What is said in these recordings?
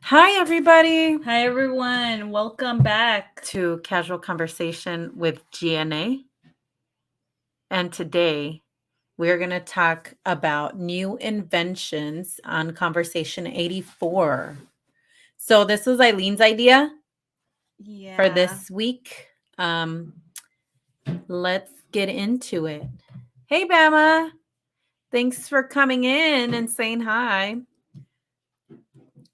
Hi, everybody, Hi, everyone. Welcome back. to Casual Conversation with GNA. And today we're going to talk about new inventions on Conversation 84. So, this was Eileen's idea for Yeah. this week. Um, let's get into it. Hey, Bama. Thanks for coming in and saying hi.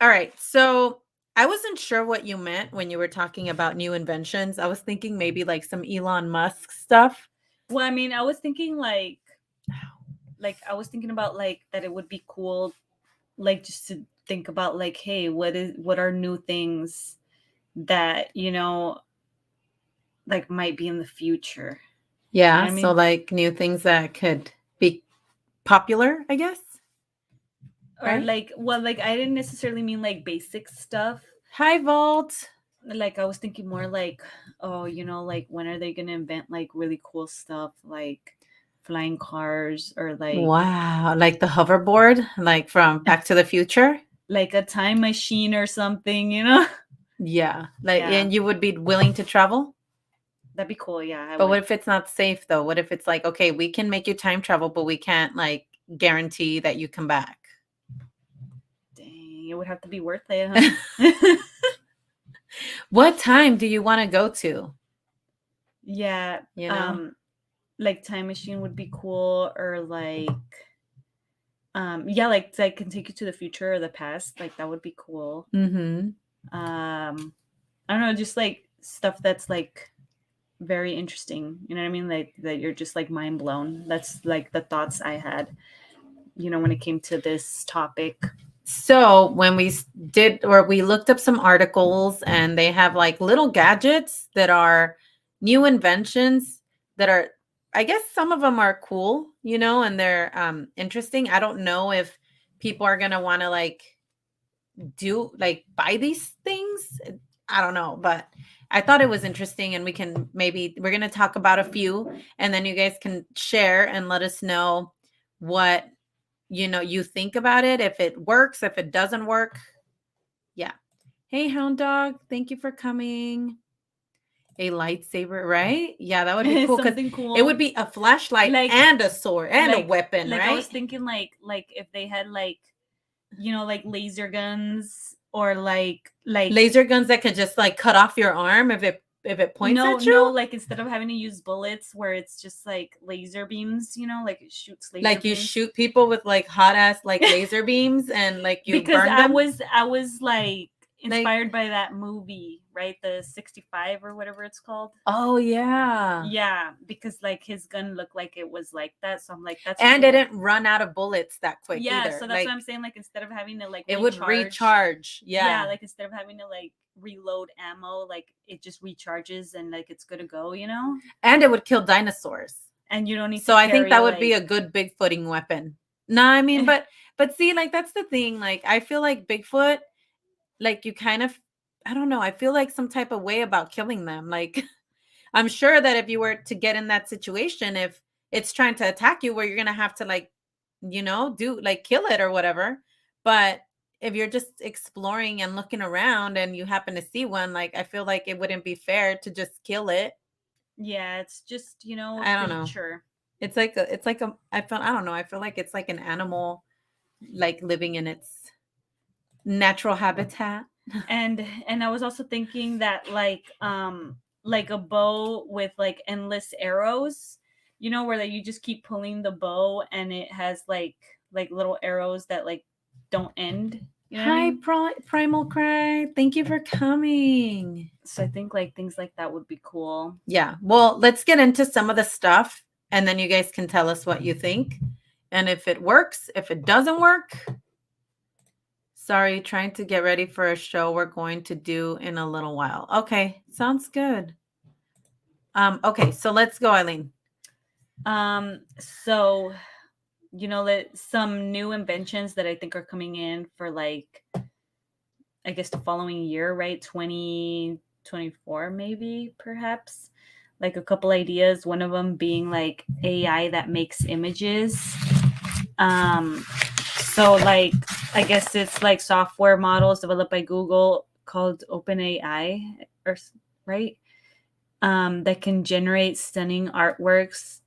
All right. So, I wasn't sure what you meant when you were talking about new inventions. I was thinking maybe like some Elon Musk stuff. Well, I mean, I was thinking I was thinking about that it would be cool, just to think about hey, what are new things that might be in the future. You know Yeah, what I so mean? like new things that could be popular, I guess, Or right? I didn't necessarily mean basic stuff. Hi, Vault. I was thinking more oh, when are they gonna invent really cool stuff like flying cars or Wow, like the hoverboard, like from Back to the Future. like a time machine or something. Yeah, like, Yeah, and you would be willing to travel? that'd be cool. Yeah, I But what would. if it's not safe though? What if it's like, okay, we can make you time travel, but we can't like guarantee that you come back? Dang, it would have to be worth it, huh? What time do you want to go to? Yeah, You know? time machine would be cool, or yeah, I can take you to the future or the past. Like that would be cool. Mm-hmm. I don't know, just stuff that's very interesting. You know what I mean? Like that you're just mind blown. That's the thoughts I had. When it came to this topic. So when did, or we looked up some articles, and they have like little gadgets that are new inventions that are, I guess some of them are cool, and they're interesting. I don't know if people are gonna want to like buy these things. I don't know, but I thought it was interesting, and we're gonna talk about a few, and then you guys can share and let us know what you think about it, if it works, if it doesn't work. Yeah. Hey, Hound Dog, thank you for coming. A lightsaber, right? Yeah, that would be cool because Something it would cool. be a flashlight Like and a sword and a weapon, I right? was thinking if they had laser guns, or Laser guns that could just like cut off your arm if it points no, at no, you. instead of having to use bullets, where it's just laser beams, it shoots laser Like you beams. shoot people with like hot ass like laser beams, and like you Because burn I them. was Like, inspired by that movie, right? The 65 or whatever it's called. oh yeah. Yeah, because his gun looked like it was like that, so I'm like, that's And cool. it didn't run out of bullets that quick Yeah, either. so that's what Like I'm saying. Instead of having to it would recharge, recharge. yeah, Yeah. instead of having to reload ammo, it just recharges and it's good to go. And it would kill dinosaurs. And you don't need to So I think carry that would be a good Bigfooting weapon. No, I mean, but see, like that's the thing. Like I feel like Bigfoot, like you kind of, I don't know, I feel like some type of way about killing them. Like I'm sure that if you were to get in that situation, if it's trying to attack you, where you're gonna have to like, do like kill it or whatever. But if you're just exploring and looking around and you happen to see one, like I feel like it wouldn't be fair to just kill it. Yeah, it's just a I don't know. creature. I don't know. I feel like it's like an animal, like living in its natural habitat. And I was also thinking that a bow with endless arrows, where you just keep pulling the bow and it has little arrows that don't end. You know what I Hi, mean? Primal Cry. Thank you for coming. So I think things like that would be cool. Yeah. Well, let's get into some of the stuff, and then you guys can tell us what you think. And if it works, if it doesn't work, sorry, trying to get ready for a show we're going to do in a little while. Okay, sounds good. Okay, so let's go, Eileen. So some new inventions that I think are coming in for I guess the following year, right? 2024 maybe, perhaps. Like a couple ideas, one of them being AI that makes images. So I guess it's like software models developed by Google called OpenAI, or right, that can generate stunning artworks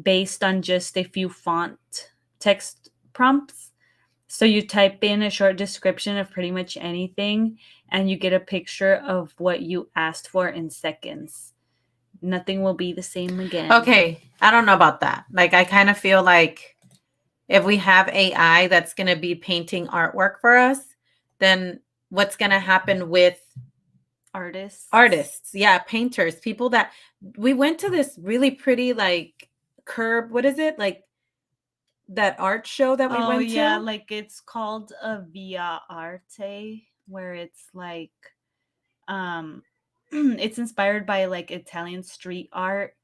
based on just a few font text prompts. So you type in a short description of pretty much anything, and you get a picture of what you asked for in seconds. Nothing will be the same again. Okay, I don't know about that. Like, I kind of feel like if we have AI that's going to be painting artwork for us, then what's going to happen with Artists. yeah, painters, people that we went to this really pretty like curb, what is it? Like that art show that we Oh went yeah, to? like it's called a Via Arte, where it's like um it's inspired by like Italian street art,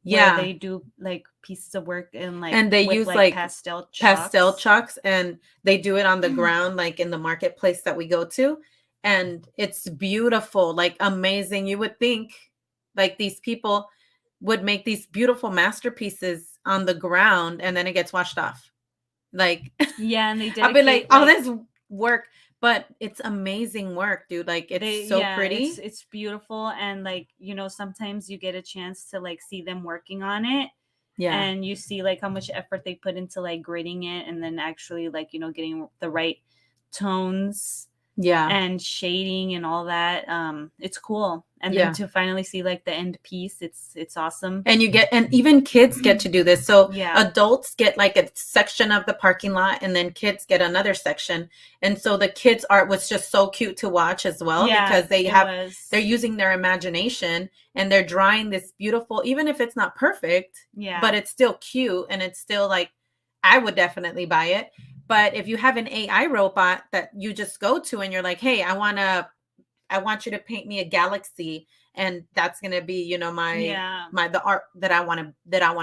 where Yeah. they do like pieces of work in like And they with use like like pastel pastel chalks. chalks and they do it on the ground like in the marketplace that we go to, and it's beautiful, like amazing. You would think like these people would make these beautiful masterpieces on the ground and then it gets washed off. Like Yeah, and they I'll be like, dedicate "Oh, like this work," but it's amazing work, dude. Like it's they so yeah, pretty. it's beautiful, and like sometimes you get a chance to like see them working on it, Yeah. and you see like how much effort they put into like grading it, and then actually like getting the right tones Yeah. and shading and all that. It's cool, and then Yeah. to finally see like the end piece, it's awesome. And you get, and even kids get to do this. So Yeah. adults get like a section of the parking lot and then kids get another section. And so the kids art was just so cute to watch as well, Yeah, because it was. they're using their imagination and they're drawing this beautiful, even if it's not perfect, Yeah. but it's still cute and it's still like, I would definitely buy it. But if you have an AI robot that you just go to and you're like, hey, I want you to paint me a galaxy, and that's going to be, Yeah. the art that I want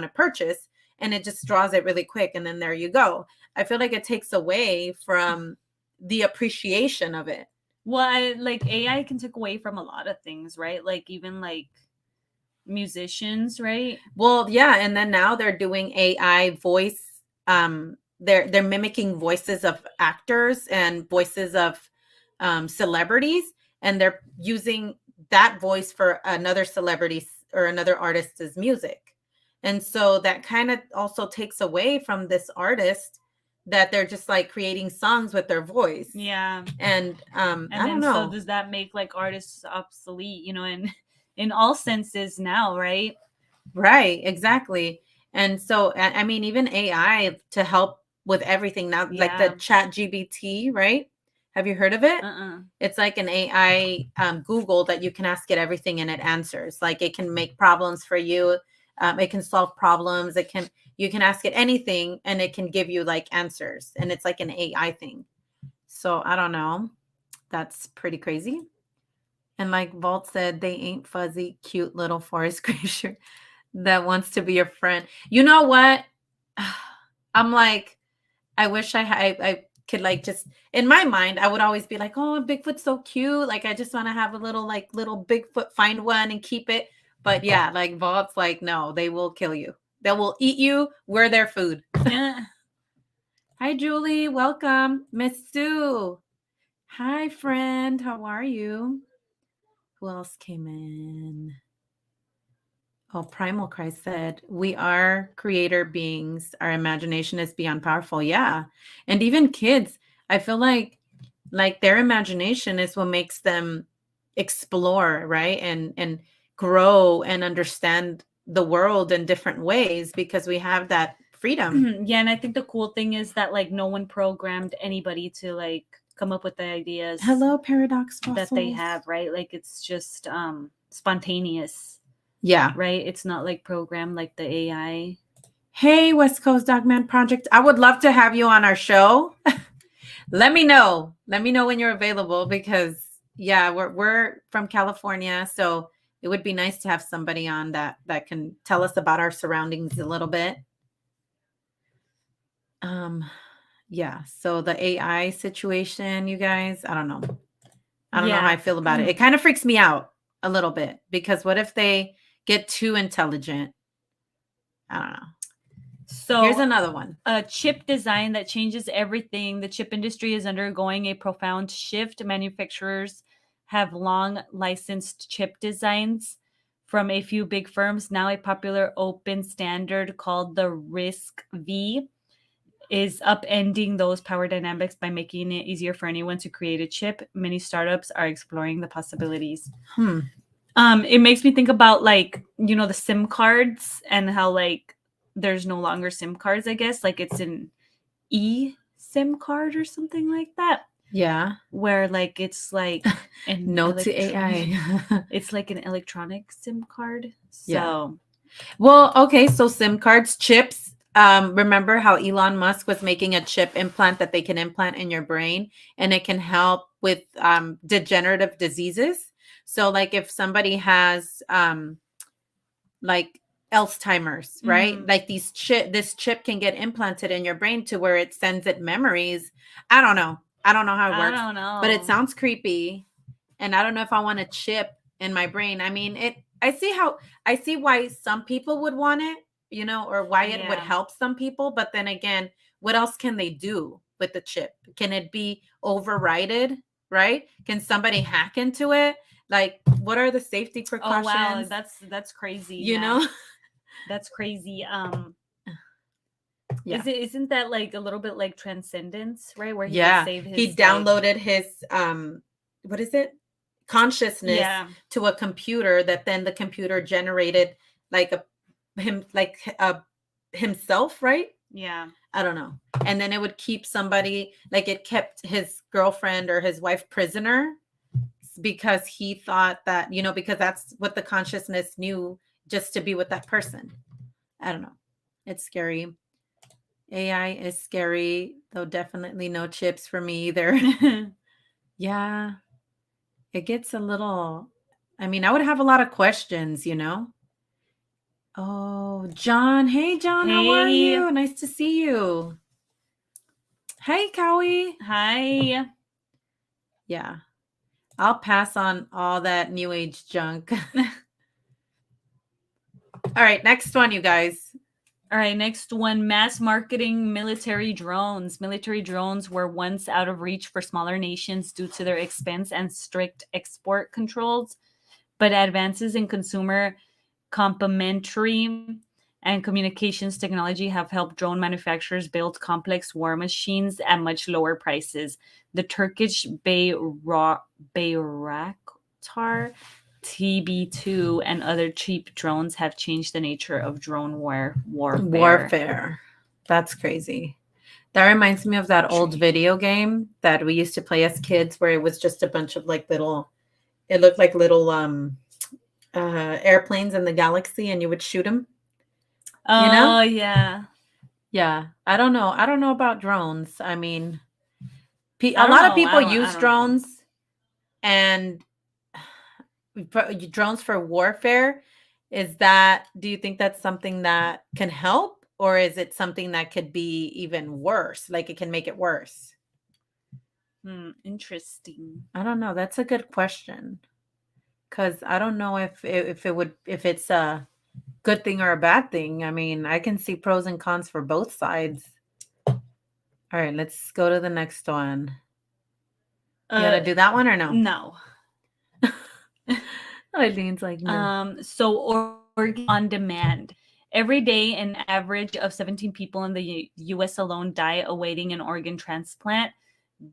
to purchase, and it just draws it really quick and then there you go. I feel like it takes away from the appreciation of it. Well, like AI can take away from a lot of things, right? Like even like musicians, right? Well, yeah, and then now they're doing AI voice. They're mimicking voices of actors and voices of celebrities, and they're using that voice for another celebrity or another artist's music. And so that kind of also takes away from this artist, that they're just like creating songs with their voice. Yeah. And I don't then so know. does that make like artists obsolete, in all senses now, right? Right, exactly. And so, I mean, even AI to help with everything now, like the Yeah. Chat GBT, right? Have you heard of it? It's like an AI Google that you can ask it everything and it answers. Like it can make problems for you. It can solve problems. You can ask it anything and it can give you like answers. And it's like an AI thing. So I don't know. That's pretty crazy. And like Vault said, they ain't fuzzy, cute little forest creature that wants to be your friend. You know what? I'm like, I wish I could like just in my mind, I would always be like, oh, Bigfoot's so cute. Like I just want to have a little Bigfoot, find one and keep it. But yeah, like Vault's like, no, they will kill you. They will eat you. We're their food. Yeah. Hi, Julie. Welcome. Miss Sue. Hi, friend. How are you? Who else came in? Oh, Primal Christ said, we are creator beings. Our imagination is beyond powerful. Yeah. And even kids, I feel like their imagination is what makes them explore, right? And grow and understand the world in different ways because we have that freedom. Yeah, and I think the cool thing is that like no one programmed anybody to like come up with the ideas. Hello, Paradox that they Fossils. have, right? Like it's just spontaneous. Yeah. Right? It's not like programmed like the AI. Hey, West Coast Dogman Project. I would love to have you on our show. Let me know. Let me know when you're available because yeah, we're from California, so it would be nice to have somebody on that can tell us about our surroundings a little bit. Yeah, so the AI situation, you guys, I don't know. I don't know how I feel about it. It kind of freaks me out a little bit because what if they get too intelligent? I don't know. Here's So another one. a chip design that changes everything. The chip industry is undergoing a profound shift. Manufacturers have long licensed chip designs from a few big firms. Now, a popular open standard called the RISC V is upending those power dynamics by making it easier for anyone to create a chip. Many startups are exploring the possibilities. Hmm. It makes me think about like, the SIM cards and how like there's no longer SIM cards, I guess. Like it's an SIM card or something like that. Yeah. Where like it's like an No to electronic AI. it's like an electronic SIM card. Yeah. So Well, okay, so SIM cards, chips. Remember how Elon Musk was making a chip implant that they can implant in your brain and it can help with degenerative diseases. So, like if somebody has like Alzheimer's, right? mhm. Like this chip can get implanted in your brain to where it sends it memories. I don't know. I don't know how it I works, don't but it know. sounds creepy. And I don't know if I want a chip in my brain. I mean, I see why some people would want it, or why it would Yeah. help some people, but then again, what else can they do with the chip? Can it be overrided, right? Can somebody hack into it? Like, what are the safety Oh wow, precautions? that's crazy. You Yeah. know? That's crazy. Yeah. Isn't that like a little bit like Transcendence, right? Where he would Yeah. save He his like downloaded his what is it? Consciousness yeah, to a computer that then the computer generated like himself, right? yeah. I don't know. And then it would keep somebody, like it kept his girlfriend or his wife prisoner because he thought that, because that's what the consciousness knew, just to be with that person. I don't know. It's scary. AI is scary, though definitely no chips for me either. Yeah, it gets a little, I mean, I would have a lot of questions. Oh, John. Hey, John, how are Hey, you? Nice to see you. Hey, Cowie. hi. Yeah, I'll pass on all that new age junk. All right, next one, you guys. All right, next one, mass marketing military drones. Military drones were once out of reach for smaller nations due to their expense and strict export controls, but advances in consumer complementary and communications technology have helped drone manufacturers build complex war machines at much lower prices. The Turkish Bayraktar TB2 and other cheap drones have changed the nature of drone warfare. Warfare. That's crazy. That reminds me of that old video game that we used to play as kids where it was just a bunch of like it looked like little airplanes in the galaxy and you would shoot them, you know? Oh yeah. Yeah. I don't know about drones. I mean, I a don't lot of know. people I use don't know. drones and drones for warfare. Do you think that's something that can help, or is it something that could be even worse? Like it can make it worse? Interesting. I don't know. That's a good question. Cause I don't know if it's a good thing or a bad thing. I mean, I can see pros and cons for both sides. All right, let's go to the next one. You Uh gotta do that one or no? no. Eileen's like, no. So organ on demand. Every day, an average of 17 people in the U.S. alone die awaiting an organ transplant.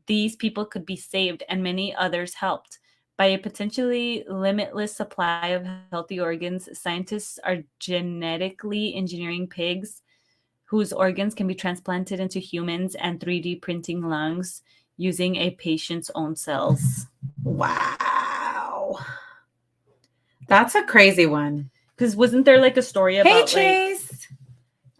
These people could be saved, and many others helped. By a potentially limitless supply of healthy organs, scientists are genetically engineering pigs whose organs can be transplanted into humans and 3D printing lungs using a patient's own cells. Wow. That's a crazy one. Because wasn't there like a story Hey, about like Chase.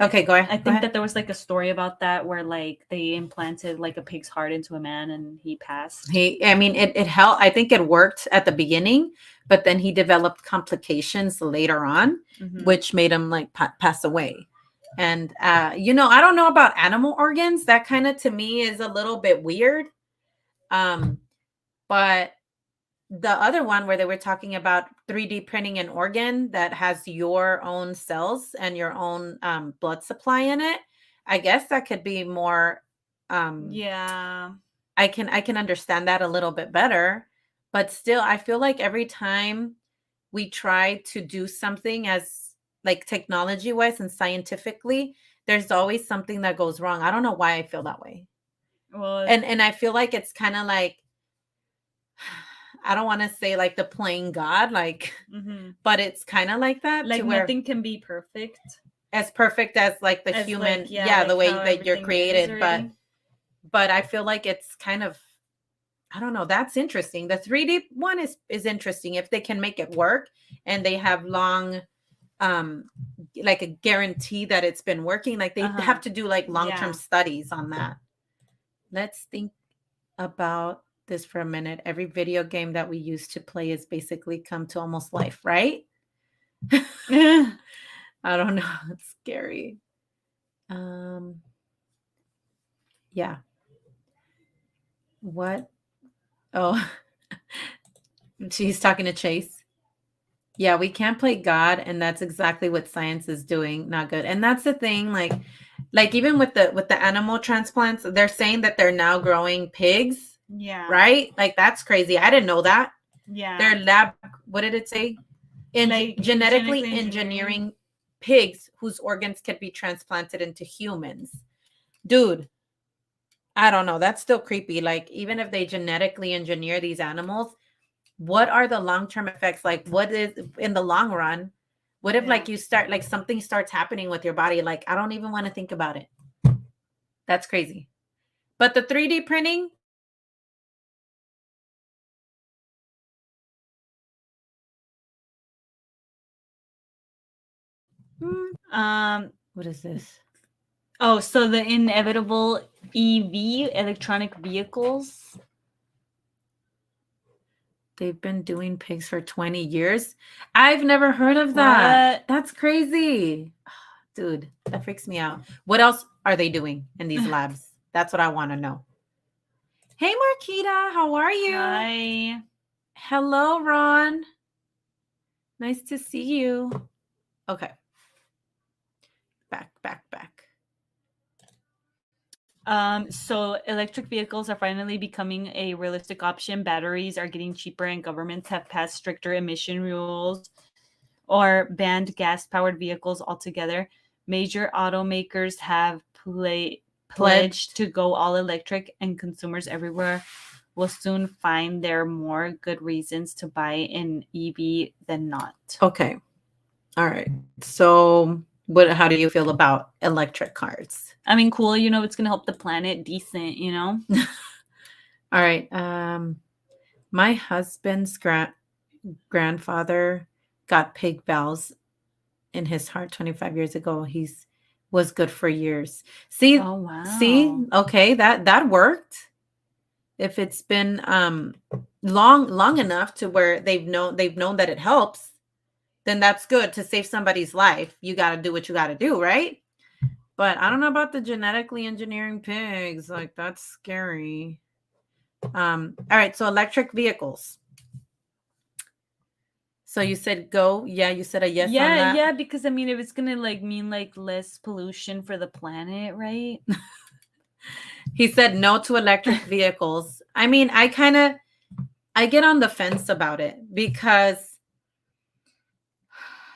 Okay, go ahead. I Go think ahead. that there was like a story about that where like they implanted like a pig's heart into a man and he passed. I mean, it helped. I think it worked at the beginning, but then he developed complications later on, which made him like pass away. And, I don't know about animal organs. That kind of to me is a little bit weird. But the other one where they were talking about 3D printing an organ that has your own cells and your own blood supply in it, I guess that could be more. Um, Yeah. I can understand that a little bit better, but still, I feel like every time we try to do something as like technology wise and scientifically, there's always something that goes wrong. I don't know why I feel that way, Well, and I feel like it's kind of like I don't want to say like the playing God, like, mm-hmm. but it's kind of like that to Like where nothing can be perfect as perfect as like the as like human, yeah, yeah, the like way how that you're everything is created, already. but I feel like it's kind of I don't know, that's interesting. The 3D one is interesting if they can make it work and they have long um like a guarantee that it's been working. Like they Uh-huh. have to do like long-term Yeah. studies on that. Let's think about this for a minute. Every video game that we used to play is basically come to almost life, right? I don't know. It's scary. Um, yeah. What? Oh, she's talking to Chase. Yeah, we can't play God, and that's exactly what science is doing. Not good. And that's the thing, like even with the animal transplants, they're saying that they're now growing pigs, Yeah. right? Like that's crazy. I didn't know that. Yeah. They're lab, what did it say? Like Genetically genetically engineering. engineering pigs whose organs could be transplanted into humans. Dude, I don't know. That's still creepy. Like, even if they genetically engineer these animals, what are the long-term effects? Like, what is in the long run? What if Yeah. like you start like something starts happening with your body? Like, I don't even want to think about it. That's crazy. But the 3D printing, what is this? Oh, so the inevitable EV, electronic vehicles. They've been doing pigs for 20 years. I've never heard of that. What? That's crazy. Dude, that freaks me out. What else are they doing in these labs? That's what I want to know. Hey, Marquita, how are you? Hi. Hello, Ron. Nice to see you. Okay. Back. So electric vehicles are finally becoming a realistic option. Batteries are getting cheaper, and governments have passed stricter emission rules or banned gas-powered vehicles altogether. Major automakers have pledged Pledged. to go all electric, and consumers everywhere will soon find there are more good reasons to buy an EV than not. Okay. All right. So, how do you feel about electric cars? I mean, cool. You know, it's gonna help the planet. Decent. You know. All right. My husband's grandfather got pig valves in his heart 25 years ago. He's was good for years. See, Oh wow. see, okay, that worked. If it's been long enough to where they've known that it helps, then that's good to save somebody's life. You got to do what you got to do, right? But I don't know about the genetically engineering pigs. Like that's scary. All right, so electric vehicles. So you said go. Yeah, you said a yes on that. Yeah, because I mean, if it's gonna like mean like less pollution for the planet, right? He said no to electric vehicles. I mean, I get on the fence about it because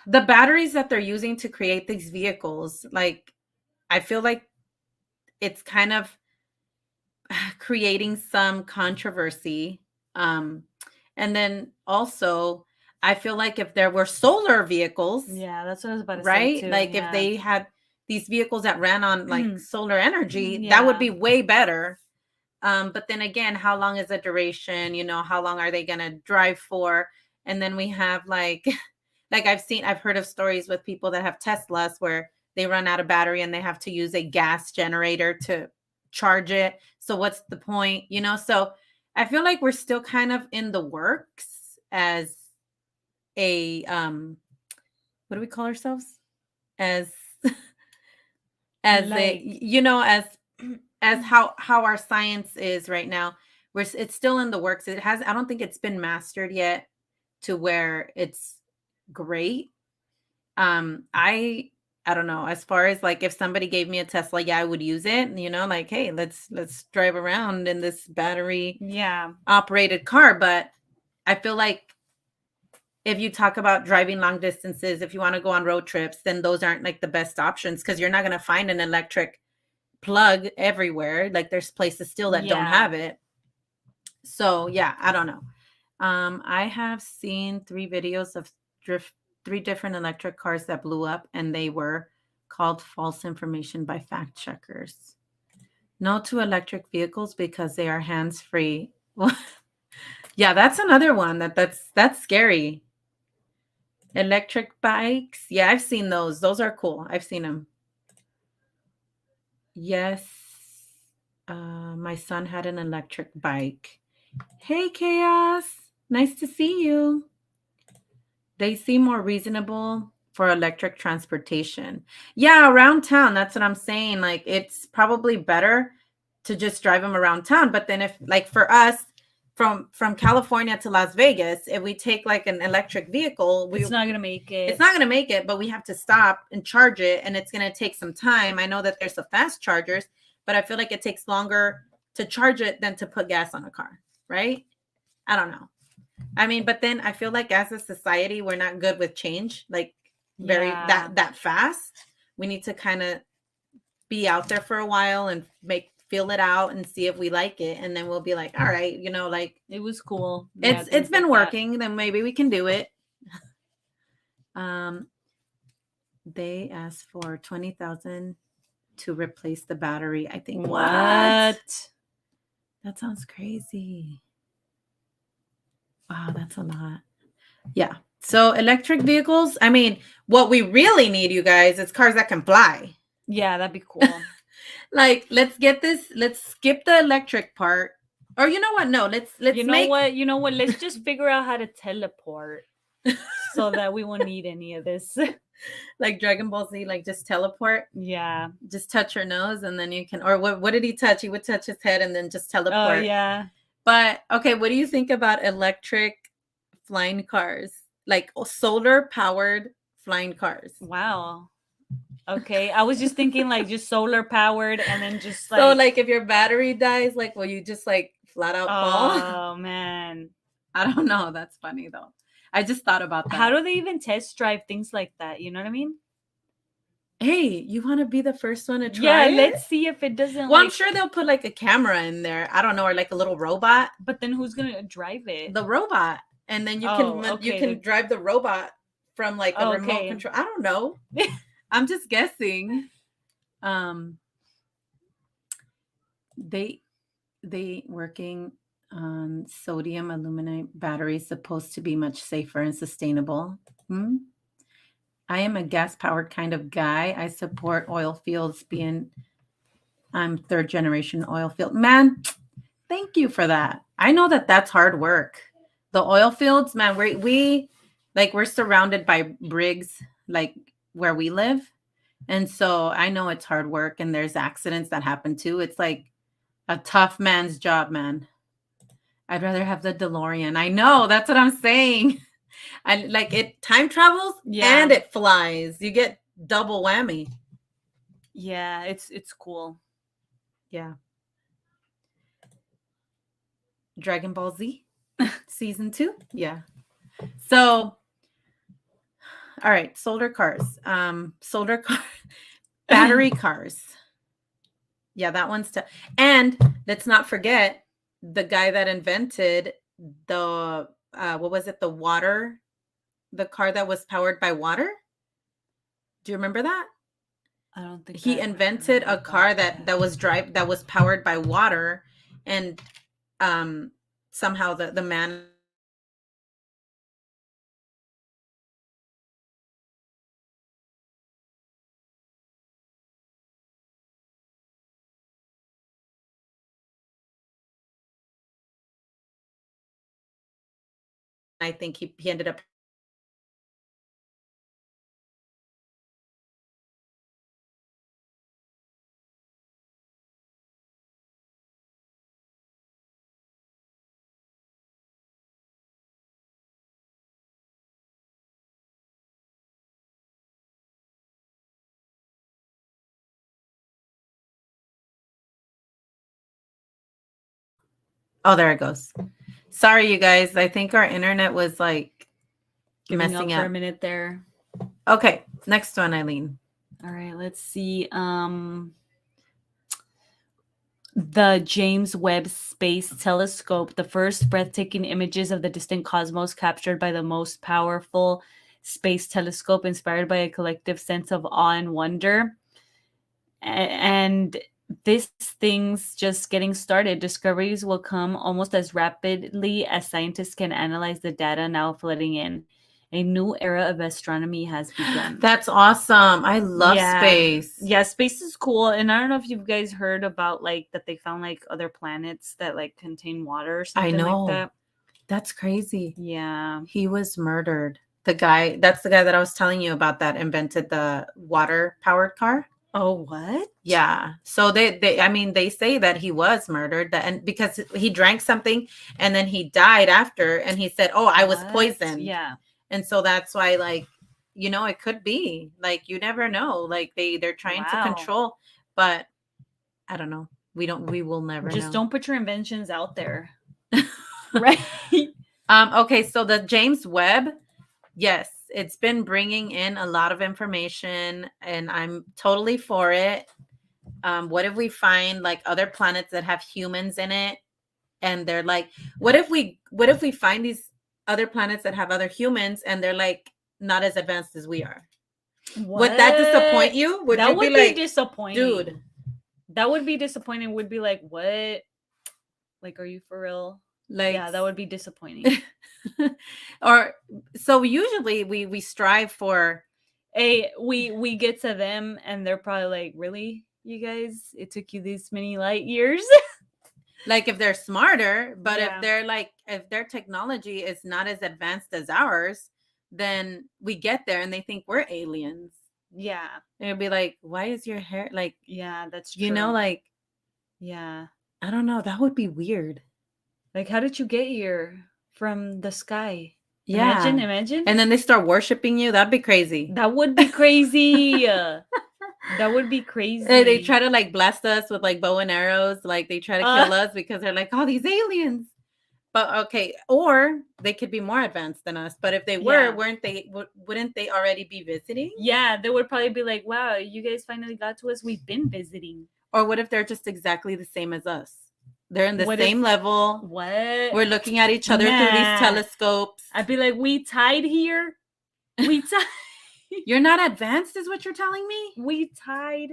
the batteries that they're using to create these vehicles, like I feel like it's kind of creating some controversy. Um, and then also, I feel like if there were solar vehicles, Yeah, that's what I was about to say right? too. Like if Yeah. they had these vehicles that ran on like solar energy, that would Yeah. be way better. But then again, how long is the duration? You know, how long are they gonna drive for? And then we have like like I've heard of stories with people that have Teslas where they run out of battery and they have to use a gas generator to charge it. So what's the point? You know, so I feel like we're still kind of in the works as a what do we call ourselves? As as a Like, you know as how our science is right now. It's still in the works. It has I don't think it's been mastered yet. to where it's great. I don't know, as far as like if somebody gave me a Tesla, yeah, I would use it, like, hey, let's drive around in this battery Yeah. operated car. But I feel like if you talk about driving long distances, if you want to go on road trips, then those aren't like the best options because you're not going to find an electric plug everywhere. Like there's places still that don't Yeah. have it. So yeah, I don't know. I have seen 3 videos of drift 3 different electric cars that blew up, and they were called false information by fact checkers. No to electric vehicles because they are hands free. Yeah, that's another one that's scary. Electric bikes. Yeah, I've seen those. Those are cool. I've seen them. Yes. My son had an electric bike. Hey, Chaos. Nice to see you. They seem more reasonable for electric transportation. Yeah, around town. That's what I'm saying. Like, it's probably better to just drive them around town. But then, if like for us, from California to Las Vegas, if we take like an electric vehicle, It's not gonna make it's it. not going to make it, but we have to stop and charge it, and it's going to take some time. I know that there's the fast chargers, but I feel like it takes longer to charge it than to put gas on a car, right? I don't know. I mean, but then I feel like as a society, we're not good with change, like very Yeah. that fast. We need to kind of be out there for a while and feel it out and see if we like it, and then we'll be like, all right, like It was cool. Yeah, it's things been like that. working, then maybe we can do it. Um, they asked for 20,000 to replace the battery. I think what? That sounds crazy. Wow, that's a lot. Yeah. So electric vehicles, I mean, what we really need, you guys, is cars that can fly. Yeah, that'd be cool. Like, let's skip the electric part. Or you know what? No, let's You know make what? You know what? Let's just figure out how to teleport so that we won't need any of this. like Dragon Ball Z, like just teleport. Yeah. Just touch your nose and then you can, or what did he touch? He would touch his head and then just Oh, teleport. yeah. But okay, what do you think about electric flying cars? Like solar powered flying cars. Wow. Okay. I was just thinking like just solar powered and then just So like, like if your battery dies, like will you just like flat out fall? oh man. I don't know. That's funny though. I just thought about How that. do they even test drive things like that? You know what I mean? Hey, you want to be the first one to Yeah, try it? let's see if it doesn't Well, I'm like. sure they'll put like a camera in there. I don't know, or like a little robot. But then who's gonna drive it? The robot, and then you Oh, you okay. can drive the robot from like a Oh, remote okay. control. I don't know. I'm just guessing. Um, they they working on sodium aluminum batteries supposed to be much safer and sustainable. Hmm? I am a gas powered kind of guy. I support oil fields being I'm third generation oil field. Man, thank you for that. I know that that's hard work. The oil fields, man, we're surrounded by rigs like where we live. And so I know it's hard work and there's accidents that happen too. It's like a tough man's job, man. I'd rather have the DeLorean. I know, that's what I'm saying. I like it time travels Yeah. and it flies. You get double whammy. Yeah, it's cool. Yeah. Dragon Ball Z season 2. Yeah. So all right, solar cars. Solar car battery cars. Yeah, that one's tough. And let's not forget the guy that invented the what was it? The car that was powered by water. Do you remember that? I don't think He I invented heard a car about that was powered by water, and um somehow the man I think he ended up Oh, there it goes. Sorry, you guys. I think our internet was like Giving messing up for a up. minute there. Okay, next one, Eileen. All right, let's see. The James Webb Space Telescope, the first breathtaking images of the distant cosmos captured by the most powerful space telescope, inspired by a collective sense of awe and wonder. And this thing's just getting started. Discoveries will come almost as rapidly as scientists can analyze the data now flooding in. A new era of astronomy has begun. That's awesome. I love space. Yeah, space is cool. And I don't know if you guys heard about like that they found like other planets that like contain water or I something know. like that. That's crazy. Yeah. He was murdered. That's the guy that I was telling you about that invented the water powered car. Oh, what? Yeah. So I mean, they say that he was murdered and because he drank something and then he died after and he said, "Oh, I was What? poisoned." Yeah. And so that's why like, it could be. Like you never know. Like they're trying to Wow. control, but I don't know. We will never Just know. don't put your inventions out there. Right? Okay, so the James Webb, yes, it's been bringing in a lot of information and I'm totally for it. What if we find like other planets that have humans in it and they're like, what if we find these other planets that have other humans and they're like not as advanced as we are? What? Would that disappoint you? Would that you would be like, disappointing. dude? That would be disappointing. Would be like, what? Like, are you for real? Like, yeah, that would be disappointing. Or so usually we strive for we get to them and they're probably like, really, you guys? It took you this many light years? like if they're smarter, but Yeah. if their technology is not as advanced as ours, then we get there and they think we're aliens. Yeah. They'll be like, why is your hair like, Yeah, that's true. you know, like, yeah, I don't know, that would be weird. like, how did you get here from the sky? Yeah. Imagine. And then they start worshiping you. That'd be crazy. That would be crazy. That would be crazy. They try to like blast us with like bow and arrows. Like they try to kill us because they're like, oh, these aliens. But okay, or they could be more advanced than us. But if they were, wouldn't they already be visiting? Yeah, they would probably be like, wow, you guys finally got to us. We've been visiting. Or what if they're just exactly the same as us? They're in the same level. What? We're looking at each other through these telescopes. I'd be like, we tied here. We tied. You're not advanced, is what you're telling me? We tied.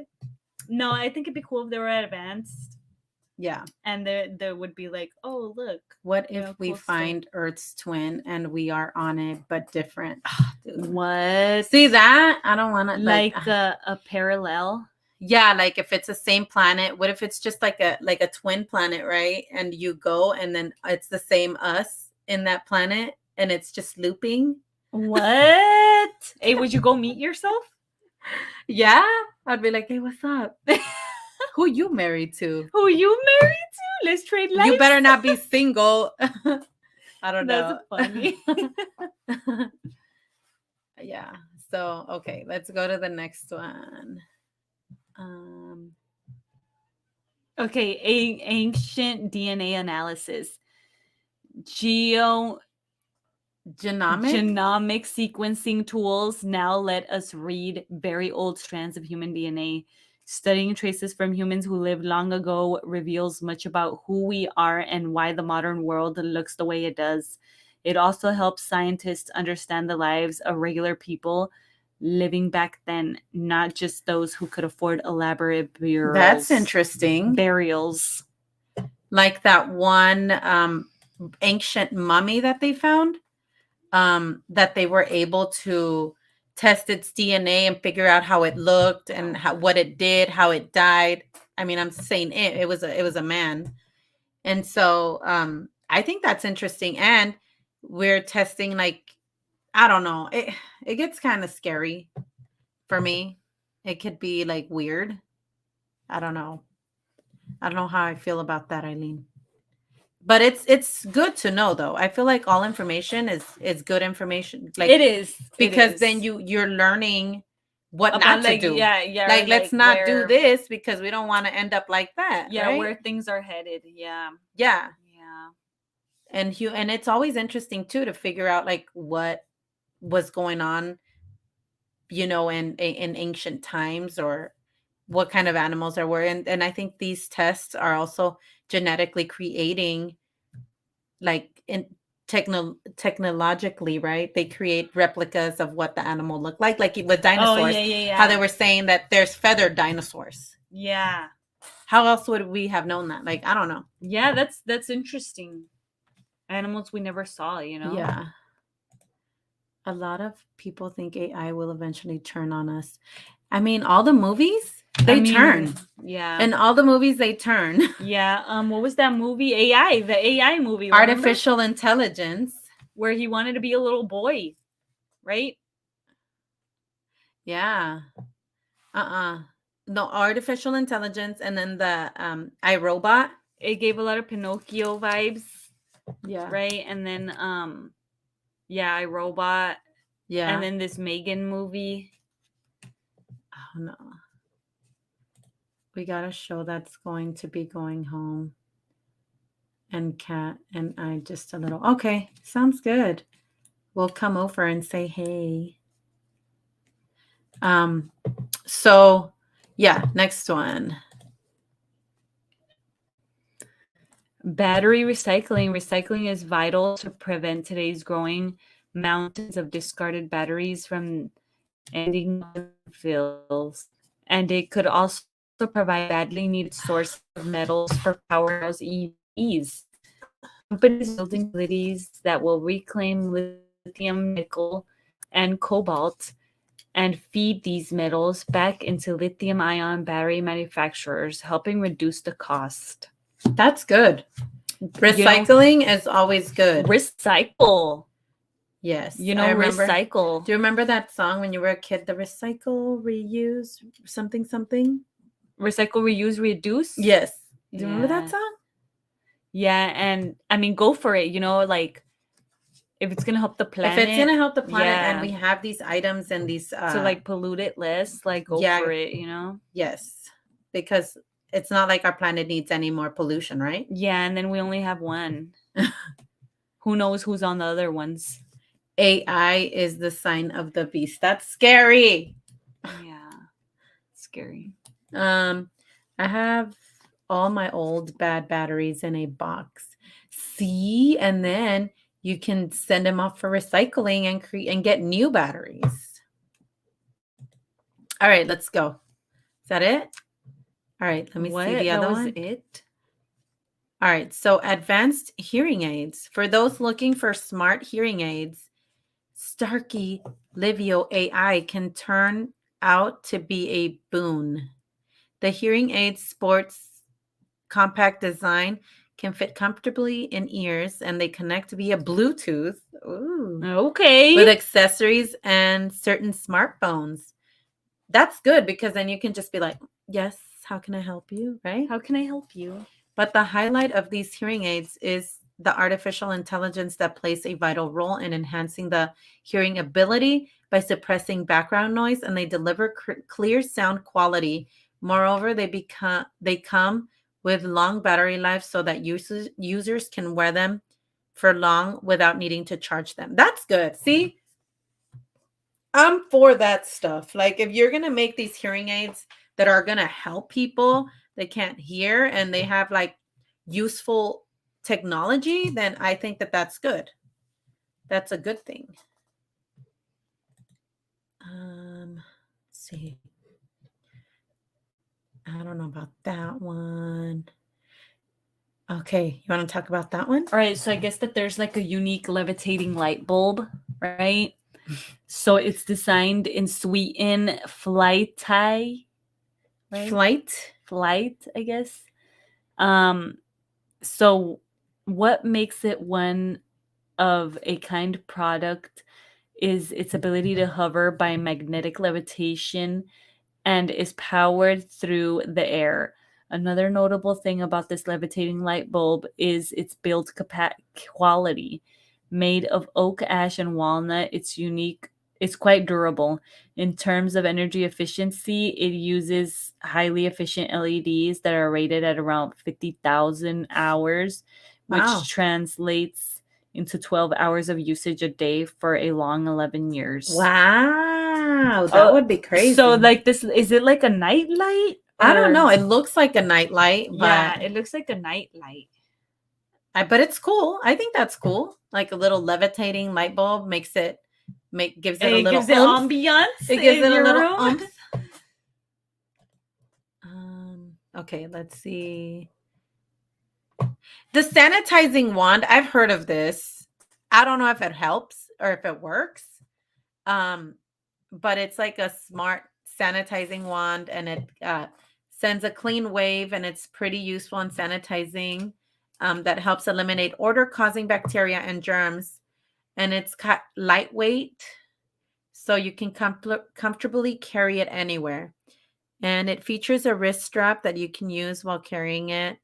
No, I think it'd be cool if they were advanced. Yeah. And there would be like, oh, look. What if we find Earth's twin and we are on it, but different? What? See that? I don't want to like a parallel. Yeah, like if it's the same planet, what if it's just like a twin planet, right? And you go and then it's the same us in that planet and it's just looping. What? Hey, would you go meet yourself? Yeah. I'd be like, hey, what's up? Who you married to? Who you married to? Let's trade lives. You better not be single. I don't know. That's funny. Yeah. So, okay, let's go to the next one. Okay, ancient DNA analysis. Genomic sequencing tools now let us read very old strands of human DNA. Studying traces from humans who lived long ago reveals much about who we are and why the modern world looks the way it does. It also helps scientists understand the lives of regular people living back then, not just those who could afford elaborate burials. That's interesting. Burials. Like that one ancient mummy that they found, that they were able to test its DNA and figure out how it looked and what it did, how it died. I mean, I'm saying it was a man. And so I think that's interesting. And we're testing like, I don't know. It gets kind of scary for me. It could be like weird. I don't know. I don't know how I feel about that, Eileen. But it's good to know though. I feel like all information is good information. Like it is. Because then you're learning what about, not to do. Yeah. Like let's not do this because we don't want to end up like that. Yeah, right? where things are headed. Yeah. Yeah. and it's always interesting too to figure out like what was going on, in ancient times, or what kind of animals there were. And I think these tests are also genetically creating, like, in technologically, right? They create replicas of what the animal looked like with Oh dinosaurs, yeah, yeah, how they yeah. were saying that there's feathered dinosaurs. Yeah. How else would we have known that? Like, I don't know. Yeah, that's interesting. Animals we never saw, you know? Yeah. A lot of people think AI will eventually turn on us. I mean, all the movies, I they mean, turn. yeah. In all the movies, they turn. Yeah. What was that movie? AI, the AI movie, remember? Artificial intelligence. Where he wanted to be a little boy, right? Yeah. No, artificial intelligence, and then the iRobot. It gave a lot of Pinocchio vibes, Yeah. right? And then yeah, iRobot. Yeah. And then this Megan movie. Oh no. We got a show that's going to be going home. And Kat and I just a little. Okay, sounds good. We'll come over and say hey. So yeah, next one. Battery recycling. Recycling is vital to prevent today's growing mountains of discarded batteries from ending up in landfills. And it could also provide badly needed source of metals for powerhouse EVs. Companies building facilities that will reclaim lithium, nickel, and cobalt and feed these metals back into lithium ion battery manufacturers, helping reduce the cost. That's good. Recycling is always good. Recycle. Yes. I remember. Recycle. Do you remember that song when you were a kid? The recycle, reuse, something, something? Recycle, reuse, reduce? Yes. Do you remember that song? Yeah, and I mean, go for it. Like, if it's gonna help the planet. If it's gonna help the planet, and we have these items and these to like pollute it less, like go for it, Yes. Because it's not like our planet needs any more pollution, right? Yeah, and then we only have one. Who knows who's on the other ones? AI is the sign of the beast. That's scary. Yeah. Scary. I have all my old bad batteries in a box. See, and then you can send them off for recycling and get new batteries. All right, let's go. Is that it? All right, let me see the other one. It? All right, so advanced hearing aids. For those looking for smart hearing aids, Starkey Livio AI can turn out to be a boon. The hearing aid sports compact design, can fit comfortably in ears, and they connect via Bluetooth. Ooh. Okay. With accessories and certain smartphones. That's good because then you can just be like, yes, how can I help you? Right? How can I help you? But the highlight of these hearing aids is the artificial intelligence that plays a vital role in enhancing the hearing ability by suppressing background noise, and they deliver clear sound quality. Moreover, they come with long battery life so that users can wear them for long without needing to charge them. That's good. See, I'm for that stuff. Like, if you're going to make these hearing aids that are going to help people that can't hear and they have like useful technology, then I think that that's good. That's a good thing. Let's see. I don't know about that one. Okay, you want to talk about that one? All right, so I guess that there's like a unique levitating light bulb, right? So it's designed in Sweden, flight, right? Flight, I guess. So what makes it one of a kind product is its ability to hover by magnetic levitation and is powered through the air. Another notable thing about this levitating light bulb is its build quality. Made of oak, ash, and walnut, it's unique. It's quite durable. In terms of energy efficiency, it uses highly efficient LEDs that are rated at around 50,000 hours, which Wow. translates into 12 hours of usage a day for a long 11 years. Wow. That would be So crazy. like this, is it like a night light I don't know. or? It looks like a night light, but Yeah, it looks like a night light. but it's cool. I think that's cool. Like a little levitating light bulb gives it a It little gives it oomph. ambiance It gives in it a your little room. oomph. Okay, let's see. The sanitizing wand, I've heard of this. I don't know if it helps or if it works. Um, but it's like a smart sanitizing wand and it sends a clean wave and it's pretty useful in sanitizing that helps eliminate odor causing bacteria and germs. And it's lightweight, so you can comfortably carry it anywhere. And it features a wrist strap that you can use while carrying it.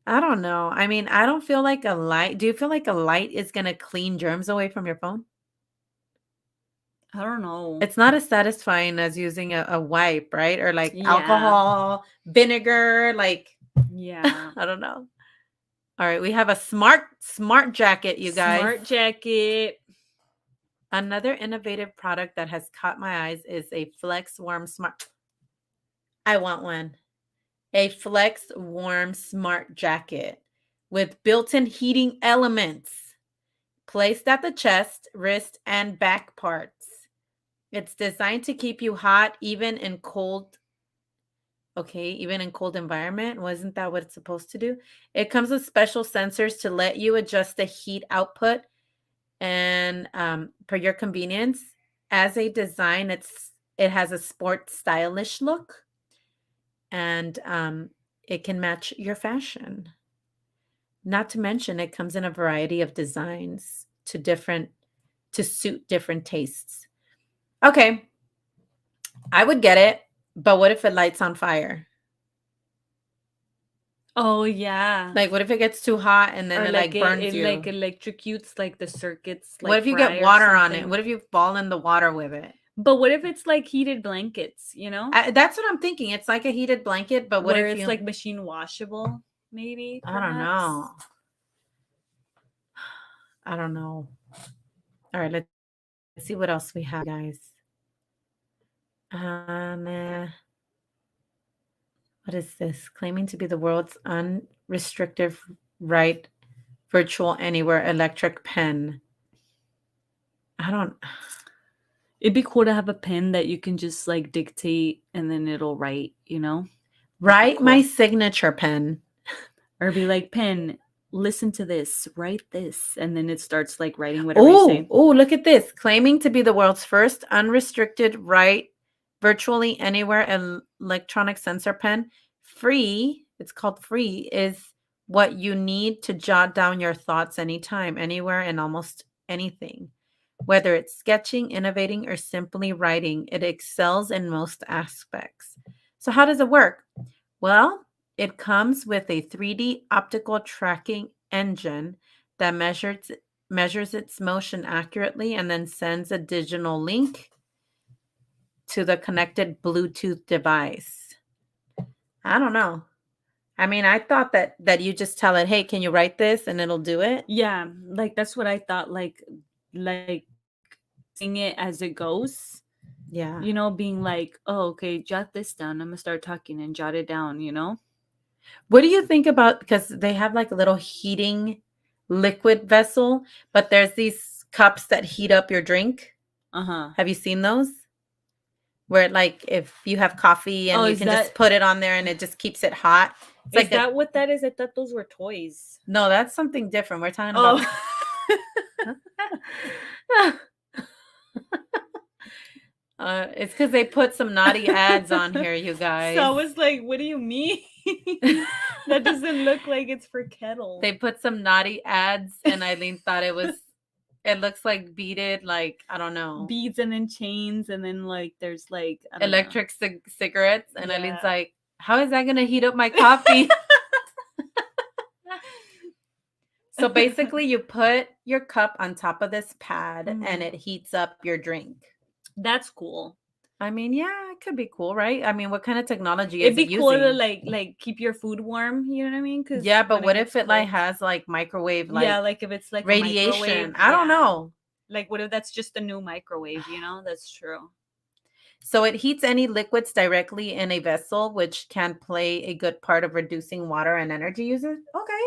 I don't know. I mean, I don't feel like a light. Do you feel like a light is going to clean germs away from your phone? I don't know. It's not as satisfying as using a wipe, right? Or like Yeah. alcohol, vinegar, like Yeah. I don't know. All right, we have a smart jacket, you guys. Smart jacket. Another innovative product that has caught my eyes is a Flex Warm Smart. I want one. A Flex Warm Smart Jacket with built-in heating elements placed at the chest, wrist, and back parts. It's designed to keep you hot even in cold. Okay, even in cold environment. Wasn't that what it's supposed to do? It comes with special sensors to let you adjust the heat output and for your convenience. As a design, it has a sport stylish look and it can match your fashion. Not to mention it comes in a variety of designs to suit different tastes. Okay, I would get it, but what if it lights on fire? Oh yeah. Like what if it gets too hot and then Or it like like burns it like you? electrocutes like the circuits What like if you get fry or water on it? something. What if you fall in the water with it? But what if it's like heated blankets, you know? That's what I'm thinking. It's like a heated blanket, but what Where if it's you like machine washable, maybe, I don't perhaps. know. I don't know. All right, let's see what else we have, guys. What is this? Claiming to be the world's unrestricted right virtual anywhere electric pen. I don't It'd be cool to have a pen that you can just like dictate and then it'll write, you know? write my Cool. signature pen. Or be like, pen, listen to this, write this, and then it starts like writing whatever you say. Oh, look at this. Claiming to be the world's first unrestricted write virtually anywhere electronic sensor pen. Free, it's called free, is what you need to jot down your thoughts anytime, anywhere, and almost anything. Whether it's sketching, innovating, or simply writing, it excels in most aspects. So, how does it work? Well, it comes with a 3D optical tracking engine that measures its motion accurately and then sends a digital link to the connected Bluetooth device. I don't know. I mean, I thought that you just tell it, "Hey, can you write this?" and it'll do it. Yeah, like that's what I thought, like seeing it as it goes, Yeah. you know, being like, oh, okay, jot this down. I'm gonna start talking and jot it down, you know? What do you think about because they have like a little heating liquid vessel, but there's these cups that heat up your drink. Uh-huh. Have you seen those? Where like if you have coffee Oh, and you is can just that put it on there and it just keeps it hot. It's is like a that what that is? I thought those were toys. no, that's something different. We're talking Oh. about it's because they put some naughty ads on here, you guys. So I was like, what do you mean? That doesn't look like it's for kettle. They put some naughty ads, and Eileen thought it looks like beaded, like I don't know, Beads and then chains, and then like there's like I don't know. electric cigarettes. And Eileen's Yeah. like, how is that gonna heat up my coffee? So basically, you put your cup on top of this pad, and Mhm. it heats up your drink. That's cool. I mean, yeah, it could be cool, right? I mean, what kind of technology It'd is it be cool to using? like keep your food warm, you know what I mean? Because Yeah, but when it what if gets it like cold. has like microwave Yeah, like like if it's like a radiation? microwave, I don't yeah. know. Like what if that's just a new microwave, you know? That's true. So it heats any liquids directly in a vessel, which can play a good part of reducing water and energy usage. Okay.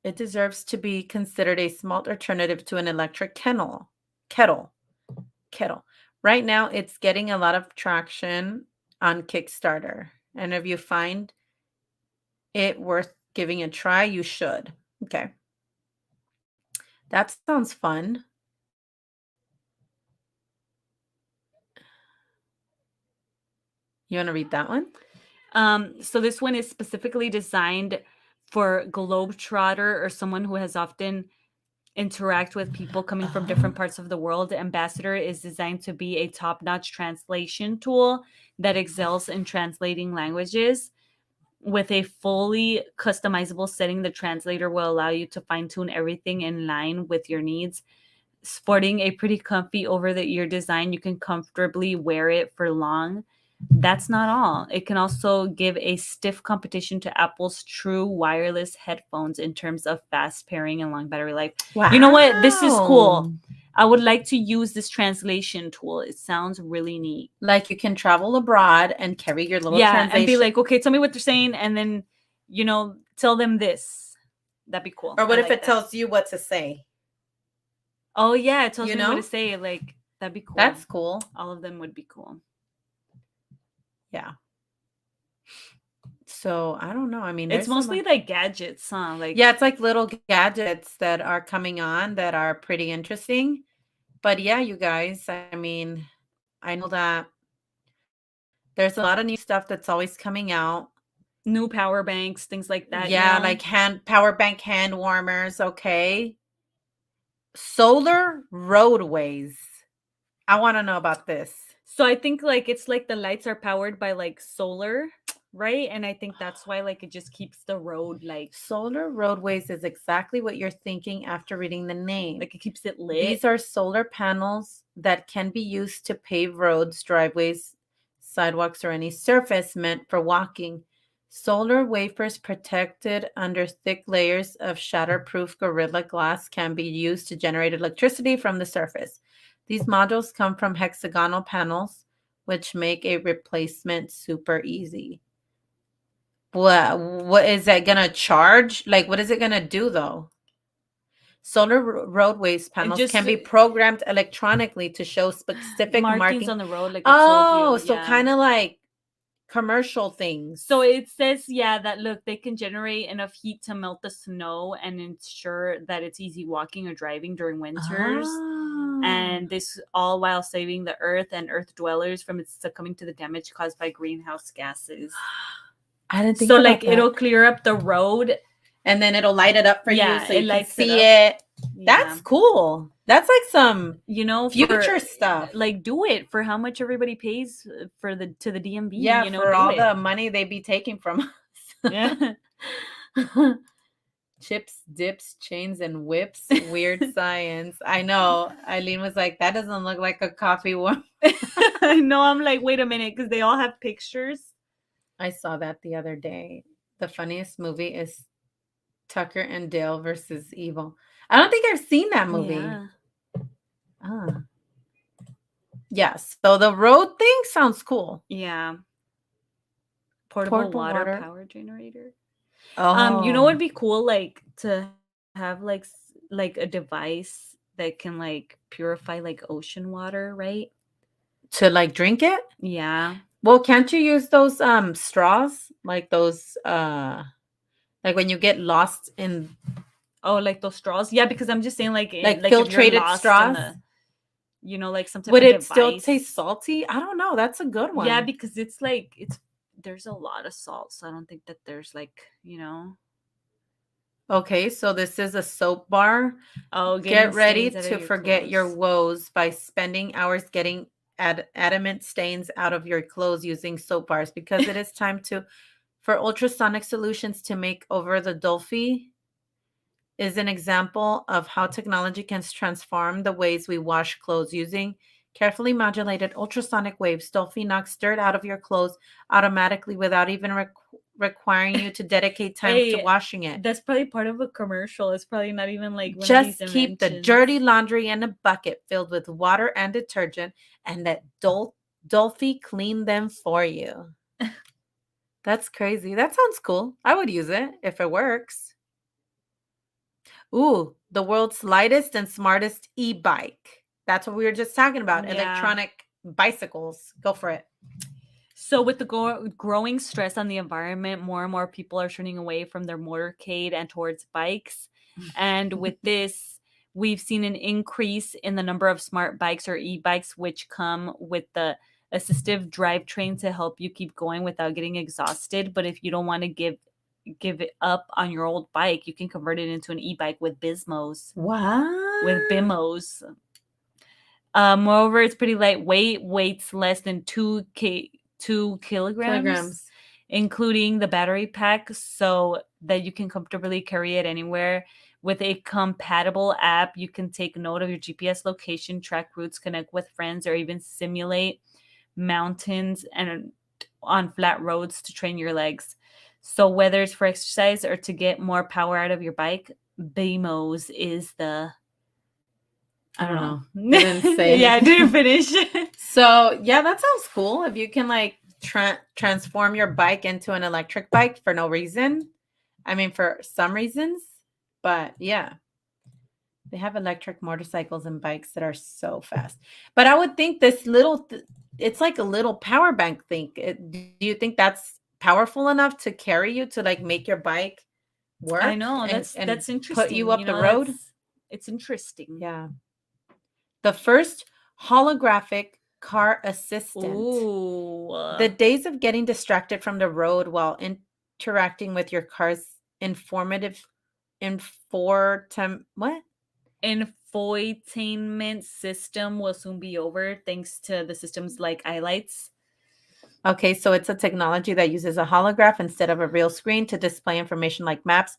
It deserves to be considered a small alternative to an electric kettle, kettle. Right now, it's getting a lot of traction on Kickstarter, and if you find it worth giving a try, you should. Okay, that sounds fun. You want to read that one? So this one is specifically designed for globetrotter or someone who has often interact with people coming from different Oh, parts of the world. Ambassador is designed to be a top-notch translation tool that excels in translating languages. With a fully customizable setting, the translator will allow you to fine-tune everything in line with your needs. Sporting a pretty comfy over the ear design, you can comfortably wear it for long. That's not all. It can also give a stiff competition to Apple's true wireless headphones in terms of fast pairing and long battery life. You know what? This is cool. wow. I would like to use this translation tool. It sounds really neat. Like you can travel abroad and carry your little Yeah, and be translation. like, okay, tell me what they're saying, and then, tell them this. That'd be cool. Or I what if like it that. tells you what to say? Oh yeah, it tells You me what to know? say. Like that'd be cool. That's cool. All of them would be cool. Yeah. So I don't know. I mean, It's there's a mostly lot. like gadgets, huh? Like Yeah, it's like little gadgets that are coming on that are pretty interesting. But yeah, you guys, I mean, I know that there's a lot of new stuff that's always coming out. new power banks, things like that, you Yeah, know? like hand power bank hand warmers, okay. Solar roadways. I want to know about this. So I think like it's like the lights are powered by like solar, right? And I think that's why like it just keeps the road Solar roadways is exactly what you're thinking after reading the name. like it keeps it lit. These are solar panels that can be used to pave roads, driveways, sidewalks, or any surface meant for walking. Solar wafers protected under thick layers of shatterproof Gorilla Glass can be used to generate electricity from the surface. These modules come from hexagonal panels, which make a replacement super easy. What is that gonna charge? Like, what is it gonna do though? Solar roadways And panels just can be programmed electronically to show specific markings marking. on the road, like it tells you, Oh, so yeah. kind of like commercial things. So it says, yeah, that look, they can generate enough heat to melt the snow and ensure that it's easy walking or driving during winters. Oh, And this all while saving the earth and earth dwellers from its succumbing to the damage caused by greenhouse gases. I didn't think So like about that. it'll clear up the road. And then it'll light it up for you Yeah, so it you can lights it see up. it. Yeah. That's cool. That's like some For future stuff. like do it for how much everybody pays for the to the DMV, Yeah, for do all it. the money they be taking from us. Yeah. Chips, dips, chains, and whips. Weird science. I know. Eileen was like, that doesn't look like a coffee one. I know, I'm like, wait a minute, because they all have pictures. I saw that the other day. The funniest movie is Tucker and Dale versus Evil. I don't think I've seen that movie. Yeah. Ah. Yes. So the road thing sounds cool. Yeah. Portable Portable water water. power generator. You know Oh. what'd be cool, like to have like a device that can like purify like ocean water, right? To like drink it? Yeah. Well, can't you use those straws? Like those like when you get lost in Oh, like those straws. Yeah, because I'm just saying like like if you're filtrated lost in straws? the like some type Would of it still taste device. salty? I don't know. That's a good Yeah, one. because it's like there's a lot of salt, so I don't think that there's Okay, so this is a soap bar. oh, getting Get ready stains out of to your forget your clothes. woes by spending hours getting adamant stains out of your clothes using soap bars because it is time to for ultrasonic solutions to make over the Dolphy. is an example of how technology can transform the ways we wash clothes using carefully modulated ultrasonic waves. Dolphy knocks dirt out of your clothes automatically without even requiring you to dedicate time to Hey, washing it. that's probably part of a commercial. It's probably not even like one of these Just keep the inventions. dirty laundry in a bucket filled with water and detergent and let Dolphy clean them for you. That's crazy. That sounds cool. I would use it if it works. Ooh, the world's lightest and smartest e-bike. That's what we were just talking about. Yeah. Electronic bicycles. Go for it. So, with the growing stress on the environment, more and more people are turning away from their motorcade and towards bikes. And with this, we've seen an increase in the number of smart bikes or e-bikes, which come with the assistive drivetrain to help you keep going without getting exhausted. But if you don't want to give it up on your old bike, you can convert it into an e-bike with Bismos, What? with BIMOs. Moreover, it's pretty lightweight, weighs less than 2 kilograms, including the battery pack, so that you can comfortably carry it anywhere. With a compatible app, you can take note of your GPS location, track routes, connect with friends, or even simulate mountains and on flat roads to train your legs. So whether it's for exercise or to get more power out of your bike, BMOS is the I don't know. You didn't say. Yeah, I didn't finish. So, yeah, that sounds cool. If you can like transform your bike into an electric bike for no reason. I mean, for some reasons, but yeah, they have electric motorcycles and bikes that are so fast. But I would think this little, it's like a little power bank thing. Do you think that's powerful enough to carry you to like make your bike I work know and that's put you interesting. up the road? It's interesting. Yeah. The first holographic car assistant. Ooh. The days of getting distracted from the road while interacting with your car's informative what? Infotainment system will soon be over thanks to the systems like iLights. Okay, so it's a technology that uses a holograph instead of a real screen to display information like maps,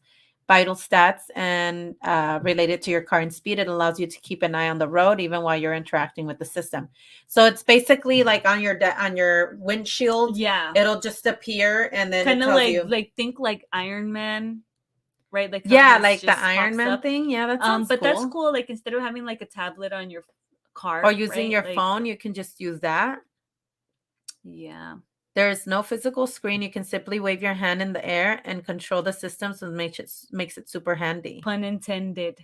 vital stats, and related to your car and speed. It allows you to keep an eye on the road even while you're interacting with the system. So it's basically like on your windshield. Yeah. It'll just appear and then Kind it of tells you. like think like Iron Man, right? Like how Yeah, his like the just Iron pops Man up. thing. Yeah, that sounds But that's cool. cool. Like instead of having like a tablet on your car Or using right? your Like, phone, you can just use that. yeah. There is no physical screen. You can simply wave your hand in the air and control the system, so it makes it super handy. Pun intended.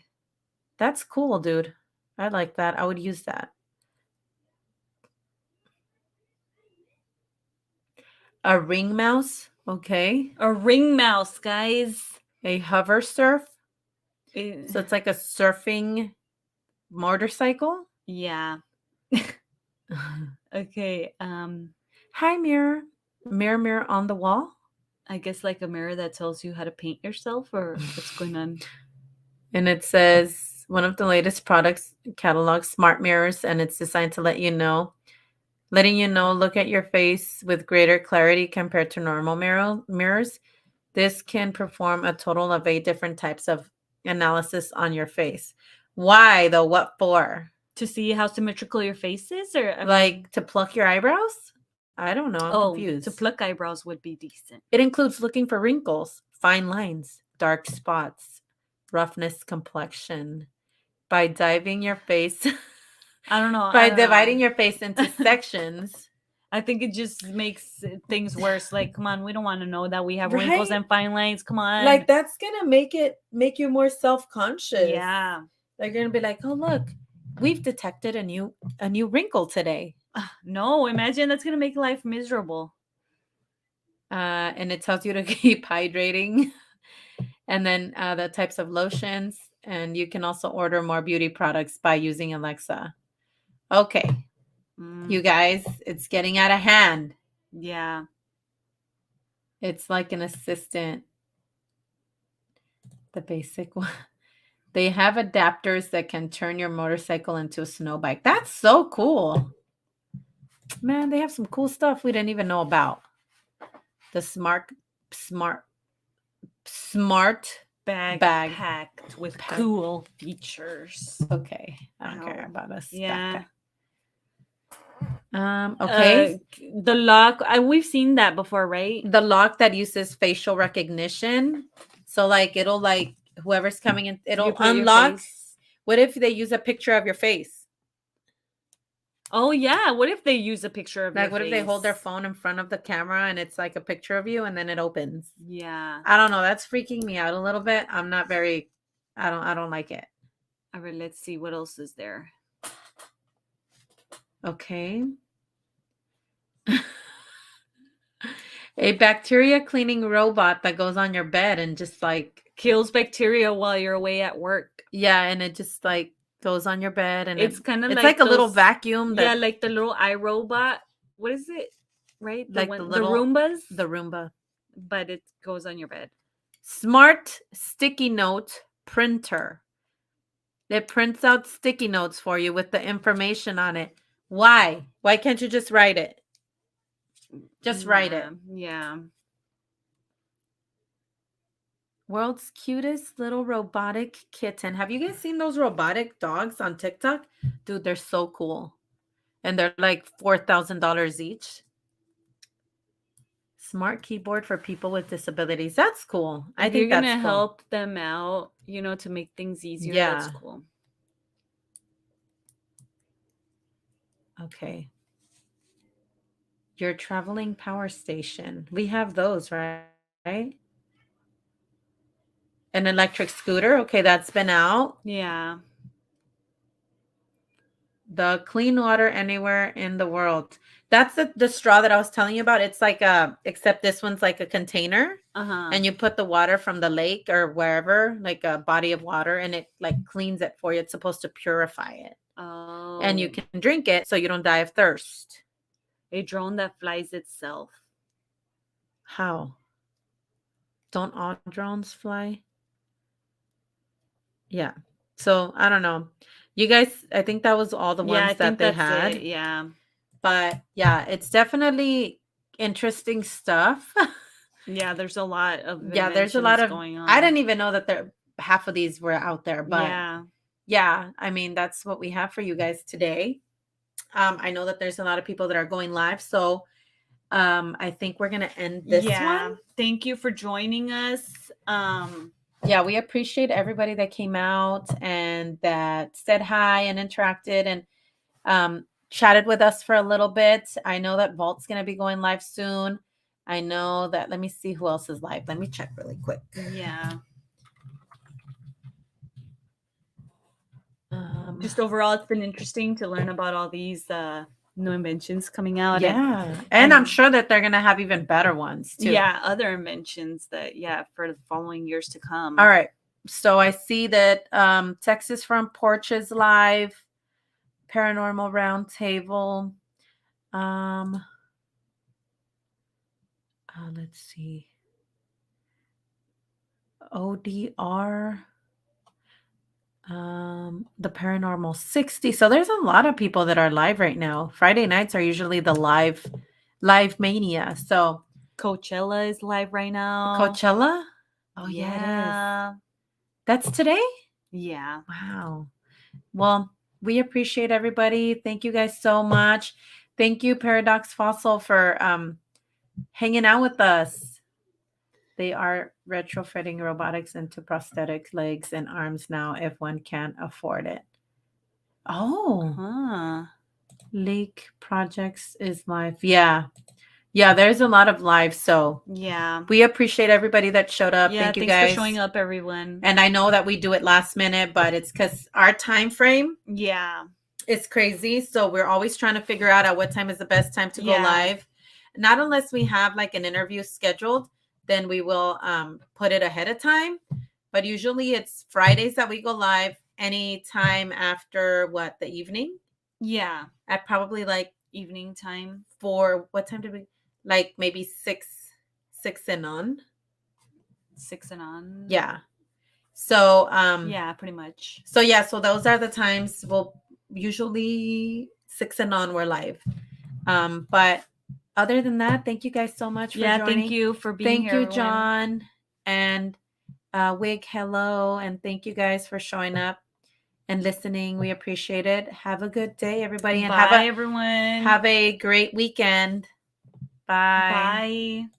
That's cool, dude. I like that. I would use that. A ring mouse, okay. A ring mouse, guys. A hover surf. It- So it's like a surfing motorcycle. yeah. Okay. Hi, mirror. Mirror, mirror on the wall. I guess like a mirror that tells you how to paint yourself or what's going on. And it says one of the latest products catalog smart mirrors, and it's designed to letting you know, look at your face with greater clarity compared to normal mirrors. This can perform a total of 8 different types of analysis on your face. Why though? What for? To see how symmetrical your face is, or Like to pluck your eyebrows? I don't know. I'm confused. to pluck eyebrows would be decent. It includes looking for wrinkles, fine lines, dark spots, roughness, complexion. By diving your face, I don't know. by dividing your face into sections. I think it just makes things worse. Like, come on, we don't want to know that we have wrinkles and fine lines. Come on. Like that's gonna make you more self-conscious. Yeah. They're gonna be like, oh look, we've detected a new wrinkle today. No, imagine that's gonna make life miserable. And it tells you to keep hydrating. And then the types of lotions. And you can also order more beauty products by using Alexa. Okay. You guys, it's getting out of hand. Yeah. It's like an assistant. The basic one. They have adapters that can turn your motorcycle into a snow bike. That's so cool. Man, they have some cool stuff we didn't even know about. The smart bag, Bag. packed with Pack. cool features. Okay. I don't care Ow. about a Yeah. backpack. Okay. The lock, we've seen that before, right? The lock that uses facial recognition. So like it'll like whoever's coming in, You it'll put your unlock. face. What if they use a picture of your face? Oh yeah, what if they use a picture of Like your what if they hold their face? phone in front of the camera and it's like a picture of you and then it opens? Yeah. I don't know. That's freaking me out a little bit. I'm not very I don't like it. All right, let's see what else is there. Okay. A bacteria cleaning robot that goes on your bed and just like Kills bacteria while you're away at work. yeah, and it just like goes on your bed and It's kind of it's like like a little those, vacuum yeah, that like the little iRobot. What is it? Right? The like one, the Roombas, the Roomba. but it goes on your bed. Smart sticky note printer. It prints out sticky notes for you with the information on it. Why? Why can't you just write it? Just write it. Yeah. World's cutest little robotic kitten. Have you guys seen those robotic dogs on TikTok? Dude, they're so cool. And they're like $4,000 each. Smart keyboard for people with disabilities. That's cool. I If think you're that's gonna cool. help them out, to make things easier, that's Yeah. cool. Okay. Your traveling power station. We have those, right? An electric scooter. Okay, that's been out. Yeah. The clean water anywhere in the world. That's the straw that I was telling you about. It's like except this one's like a container. Uh-huh. And you put the water from the lake or wherever, like a body of water, and it like cleans it for you. It's supposed to purify it. Oh. And you can drink it so you don't die of thirst. A drone that flies itself. How? Don't all drones fly? Yeah. So I don't know. You guys, I think that was all the ones that they had. It. Yeah. But yeah, it's definitely interesting stuff. Yeah, there's a lot of Yeah, there's a lot of going on. I didn't even know that there half of these were out there, but yeah, I mean that's what we have for you guys today. I know that there's a lot of people that are going live, so I think we're gonna end this one. Thank you for joining us. Yeah, we appreciate everybody that came out and that said hi and interacted and chatted with us for a little bit. I know that Vault's gonna be going live soon. I know that. Let me see who else is live. Let me check really quick. Yeah. Just overall, it's been interesting to learn about all these new inventions coming out. Yeah. And I'm sure that they're going to have even better ones too. Yeah. Other inventions that, for the following years to come. All right. So I see that Texas Front Porch is live. Paranormal Roundtable. Let's see. ODR. The Paranormal 60. So there's a lot of people that are live right now. Friday nights are usually the live mania. So Coachella is live right now. Coachella? Oh yeah, it is. That's today? Yeah. Wow. Well, we appreciate everybody. Thank you guys so much. Thank you, Paradox Fossil, for hanging out with us. They are retrofitting robotics into prosthetic legs and arms now if one can't afford it. Oh. Lake Projects is live. Yeah. Yeah, there's a lot of live. So yeah, we appreciate everybody that showed up. Yeah, Thank you thanks guys for showing up, everyone. And I know that we do it last minute, but it's because our time frame is crazy. So we're always trying to figure out at what time is the best time to go live. Not unless we have like an interview scheduled, then we will put it ahead of time. But usually it's Fridays that we go live anytime after the evening? Yeah. At probably like evening time. For what time did we like maybe 6 and on? 6 and on. Yeah. So yeah, pretty much. So yeah, so those are the times. We'll usually 6 and on we're live. But other than that, thank you guys so much for joining. Thank you for being here. Thank you, John. And Wig, hello, and thank you guys for showing up and listening. We appreciate it. Have a good day, everybody, and Bye, everyone. have a great weekend. Bye. Bye.